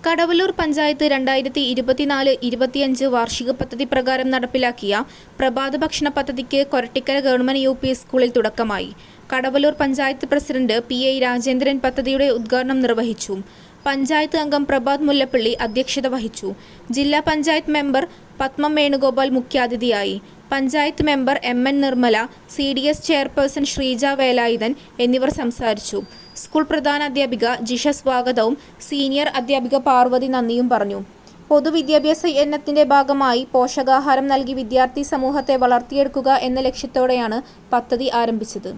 കടവല്ലൂർ പഞ്ചായത്ത് 2024-25 വാർഷിക പദ്ധതി പ്രകാരം നടപ്പിലാക്കിയ പ്രഭാത ഭക്ഷണ പദ്ധതിക്ക് കൊരട്ടിക്കര ഗവൺമെന്റ് യു.പി. സ്കൂളിൽ തുടക്കമായി. കടവല്ലൂർ പഞ്ചായത്ത് പ്രസിഡന്റ് പി.ഐ. രാജേന്ദ്രൻ പദ്ധതിയുടെ ഉദ്ഘാടനം നിർവഹിച്ചു. പഞ്ചായത്ത് അംഗം പ്രഭാത് മുല്ലപ്പള്ളി അധ്യക്ഷത വഹിച്ചു. ജില്ലാ പഞ്ചായത്ത് മെമ്പർ പത്മം വേണുഗോപാൽ മുഖ്യാതിഥിയായി. Panchayat member M N. Nirmala, CDS chairperson Sreeja Velayudhan എന്നിവർ സംസാരിച്ചു. സ്കൂൾ പ്രധാനാധ്യാപിക ജിഷ സ്വാഗതവും സീനിയർ അധ്യാപിക പാർവതി നന്ദിയും പറഞ്ഞു. പൊതുവിദ്യാഭ്യാസ യജ്ഞത്തിന്റെ ഭാഗമായി പോഷകാഹാരം നൽകി വിദ്യാർത്ഥി സമൂഹത്തെ വളർത്തിയെടുക്കുക എന്ന ലക്ഷ്യത്തോടെയാണ് പദ്ധതി ആരംഭിച്ചത്.